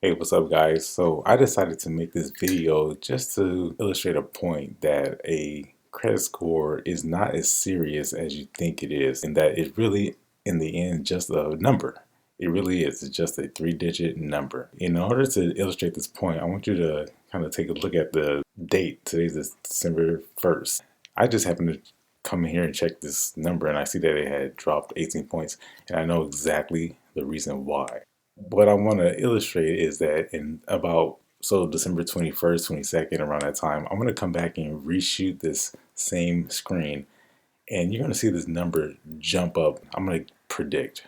Hey, what's up, guys? So I decided to make this video just to illustrate a point that a credit score is not as serious as you think it is, and that it really, in the end, just a number. It really is. It's just a three-digit number. In order to illustrate this point, I want you to kind of take a look at the date. Today's December 1st. I just happened to come in here and check this number, and I see that it had dropped 18 points, and I know exactly the reason why. What I want to illustrate is that in about December 21st, 22nd, around that time, I'm going to come back and reshoot this same screen, and you're going to see this number jump up. I'm going to predict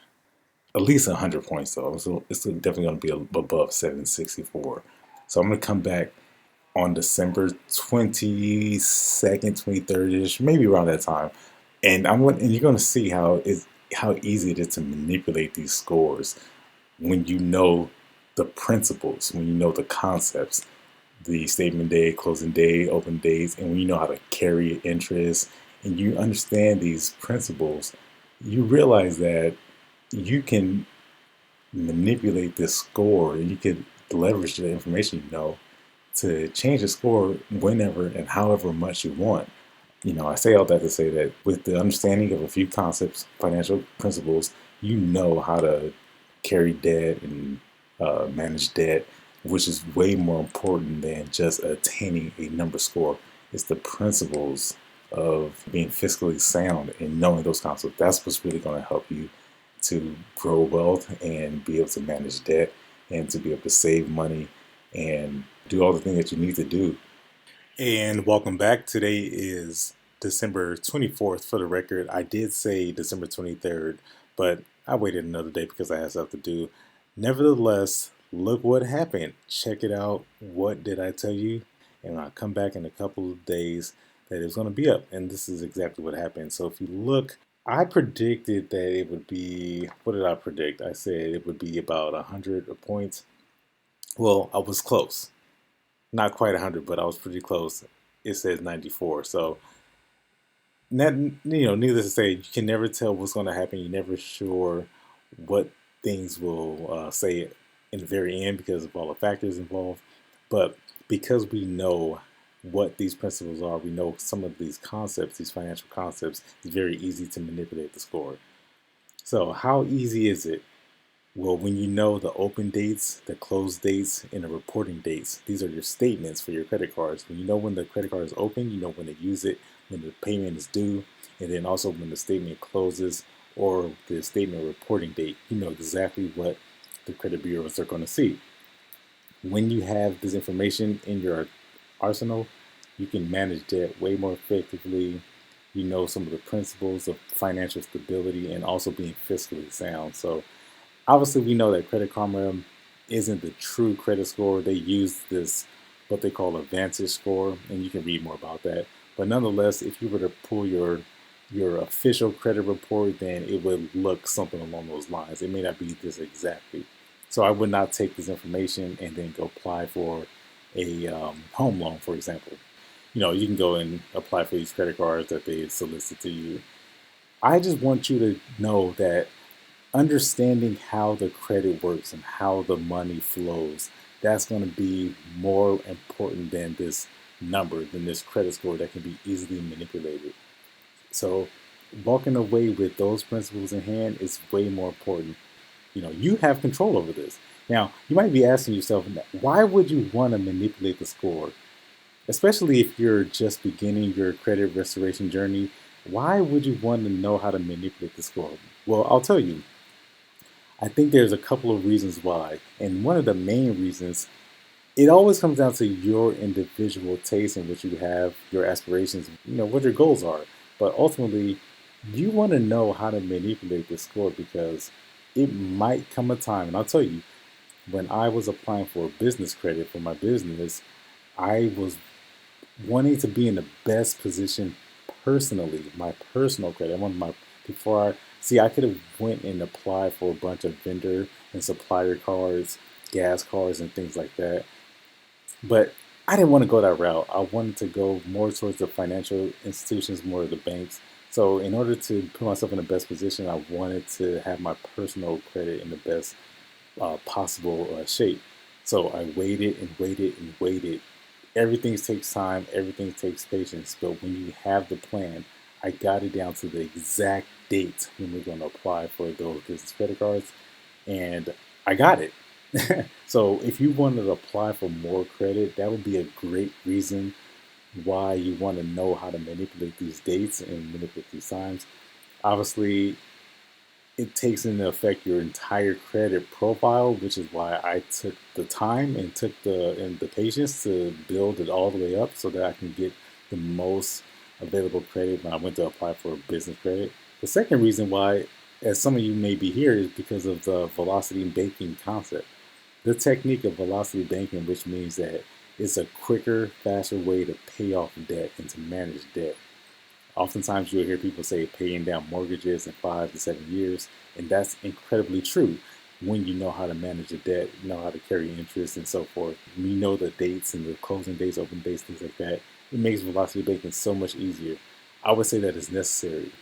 at least 100 points though. So it's definitely going to be above 764. So I'm going to come back on December 22nd, 23rd ish, maybe around that time. And you're going to see how easy it is to manipulate these scores when you know the principles, when you know the concepts, the statement day, closing day, open days, and when you know how to carry interest and you understand these principles, you realize that you can manipulate this score and you can leverage the information you know to change the score whenever and however much you want. I say all that to say that with the understanding of a few concepts, financial principles, you know how to carry debt and manage debt, which is way more important than just attaining a number score. It's the principles of being fiscally sound and knowing those concepts. That's what's really going to help you to grow wealth and be able to manage debt and to be able to save money and do all the things that you need to do. And welcome back. Today is December 24th. For the record, I did say December 23rd, but I waited another day because I had stuff to do. Nevertheless, look what happened. Check it out. What did I tell you? And I'll come back in a couple of days that it was going to be up. And this is exactly what happened. So if you look, I predicted that it would be, what did I predict? I said it would be about 100 points. Well, I was close. Not quite 100, but I was pretty close. It says 94. So, needless to say, you can never tell what's going to happen. You're never sure what things will say in the very end because of all the factors involved. But because we know what these principles are, we know some of these concepts, these financial concepts, it's very easy to manipulate the score. So, how easy is it? Well, when you know the open dates, the close dates, and the reporting dates, these are your statements for your credit cards. When you know when the credit card is open, you know when to use it, when the payment is due, and then also when the statement closes or the statement reporting date, you know exactly what the credit bureaus are going to see. When you have this information in your arsenal, you can manage debt way more effectively. You know some of the principles of financial stability and also being fiscally sound. So obviously, we know that Credit Karma isn't the true credit score. They use this, what they call a Vantage score, and you can read more about that. But nonetheless, if you were to pull your official credit report, then it would look something along those lines. It may not be this exactly. So I would not take this information and then go apply for a home loan, for example. You can go and apply for these credit cards that they solicit to you. I just want you to know that understanding how the credit works and how the money flows, that's going to be more important than this number, than this credit score that can be easily manipulated. So walking away with those principles in hand is way more important. You have control over this. Now, you might be asking yourself, why would you want to manipulate the score? Especially if you're just beginning your credit restoration journey, why would you want to know how to manipulate the score? Well, I'll tell you. I think there's a couple of reasons why. And one of the main reasons, it always comes down to your individual taste in which you have, your aspirations, what your goals are. But ultimately, you want to know how to manipulate the score because it might come a time, and I'll tell you, when I was applying for business credit for my business, I was wanting to be in the best position personally, my personal credit. I wanted my before I see I could have went and applied for a bunch of vendor and supplier cards, gas cards, and things like that. But I didn't want to go that route. I wanted to go more towards the financial institutions, more of the banks. So in order to put myself in the best position, I wanted to have my personal credit in the best possible shape. So I waited and waited and waited. Everything takes time, everything takes patience. But when you have the plan, I got it down to the exact date when we're going to apply for those business credit cards, and I got it. So if you wanted to apply for more credit, that would be a great reason why you want to know how to manipulate these dates and manipulate these times. Obviously, it takes into effect your entire credit profile, which is why I took the time and took the patience to build it all the way up so that I can get the most available credit when I went to apply for business credit. The second reason why, as some of you may be here, is because of the velocity banking concept. The technique of velocity banking, which means that it's a quicker, faster way to pay off debt and to manage debt. Oftentimes, you'll hear people say paying down mortgages in 5 to 7 years, and that's incredibly true when you know how to manage the debt, you know how to carry interest, and so forth. We know the dates and the closing dates, open dates, things like that. It makes velocity banking so much easier. I would say that it's necessary.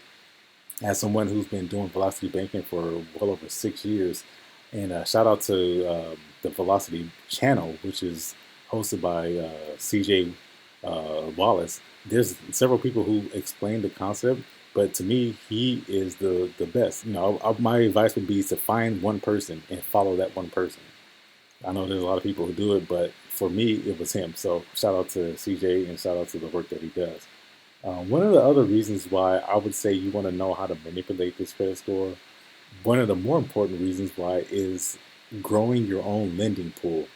As someone who's been doing velocity banking for well over 6 years, and shout out to the Velocity channel, which is hosted by CJ Wallace. There's several people who explain the concept, but to me, he is the best. My advice would be to find one person and follow that one person. I know there's a lot of people who do it, but for me, it was him. So shout out to CJ and shout out to the work that he does. One of the other reasons why I would say you want to know how to manipulate this credit score, one of the more important reasons why is growing your own lending pool.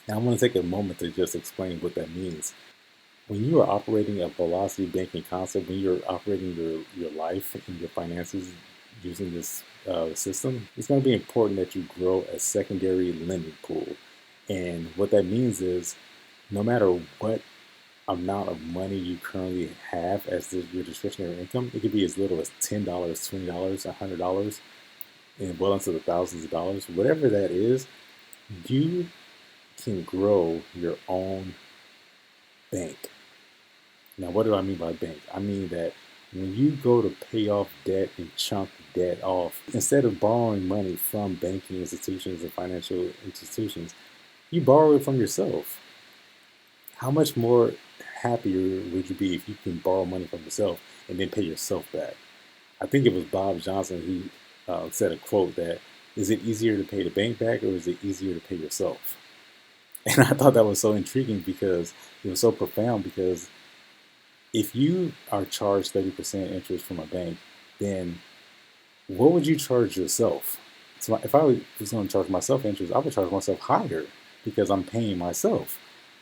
And I want to take a moment to just explain what that means. When you are operating a velocity banking concept, when you're operating your life and your finances using this system, it's going to be important that you grow a secondary lending pool. And what that means is no matter what amount of money you currently have as your discretionary income, it could be as little as $10, $20, $100, and well into the thousands of dollars. Whatever that is, you can grow your own bank. Now, what do I mean by bank? I mean that when you go to pay off debt and chunk debt off, instead of borrowing money from banking institutions and financial institutions, you borrow it from yourself. How much more happier would you be if you can borrow money from yourself and then pay yourself back? I think it was Bob Johnson who said a quote that, is it easier to pay the bank back or is it easier to pay yourself? And I thought that was so intriguing because it was so profound, because if you are charged 30% interest from a bank, then what would you charge yourself? So if I was going to charge myself interest, I would charge myself higher because I'm paying myself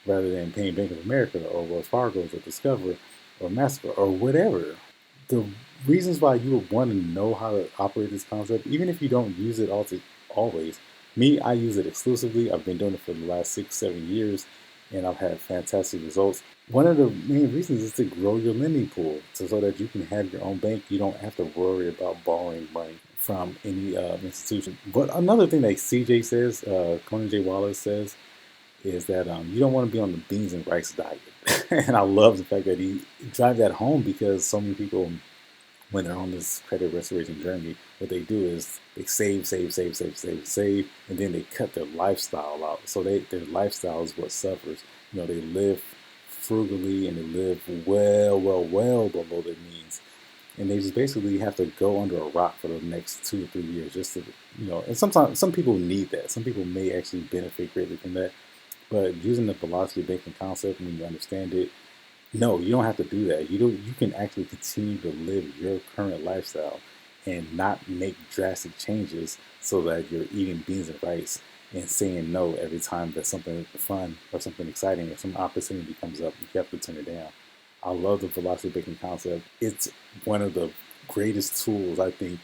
rather than paying Bank of America or Wells Fargo or Discover or Mastercard or whatever. The reasons why you would want to know how to operate this concept, even if you don't use it always. Me, I use it exclusively. I've been doing it for the last 6, 7 years, and I've had fantastic results. One of the main reasons is to grow your lending pool so that you can have your own bank. You don't have to worry about borrowing money from any institution. But another thing that CJ says, Conan J. Wallace says, is that you don't want to be on the beans and rice diet. And I love the fact that he drives that home, because so many people, when they're on this credit restoration journey, what they do is they save, and then they cut their lifestyle out. So their lifestyle is what suffers. They live frugally and they live well below their means. And they just basically have to go under a rock for the next 2 or 3 years just to, and sometimes some people need that. Some people may actually benefit greatly from that. But using the velocity banking concept, when you understand it, no, you don't have to do that. You can actually continue to live your current lifestyle and not make drastic changes so that you're eating beans and rice and saying no every time that something fun or something exciting or some opportunity comes up. You have to turn it down. I love the velocity banking concept. It's one of the greatest tools, I think,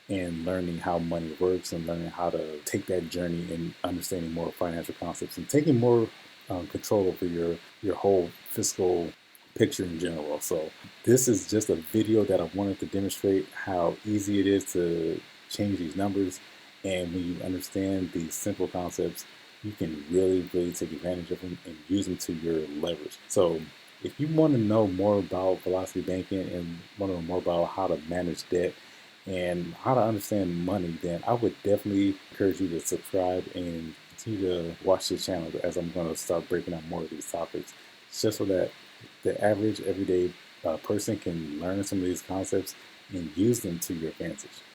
in learning how money works and learning how to take that journey and understanding more financial concepts and taking more control over your whole fiscal picture in general. So this is just a video that I wanted to demonstrate how easy it is to change these numbers. And when you understand these simple concepts, you can really take advantage of them and use them to your leverage. So if you want to know more about velocity banking and want to know more about how to manage debt and how to understand money, then I would definitely encourage you to subscribe and continue to watch this channel as I'm going to start breaking down more of these topics, just so that the average everyday person can learn some of these concepts and use them to your advantage.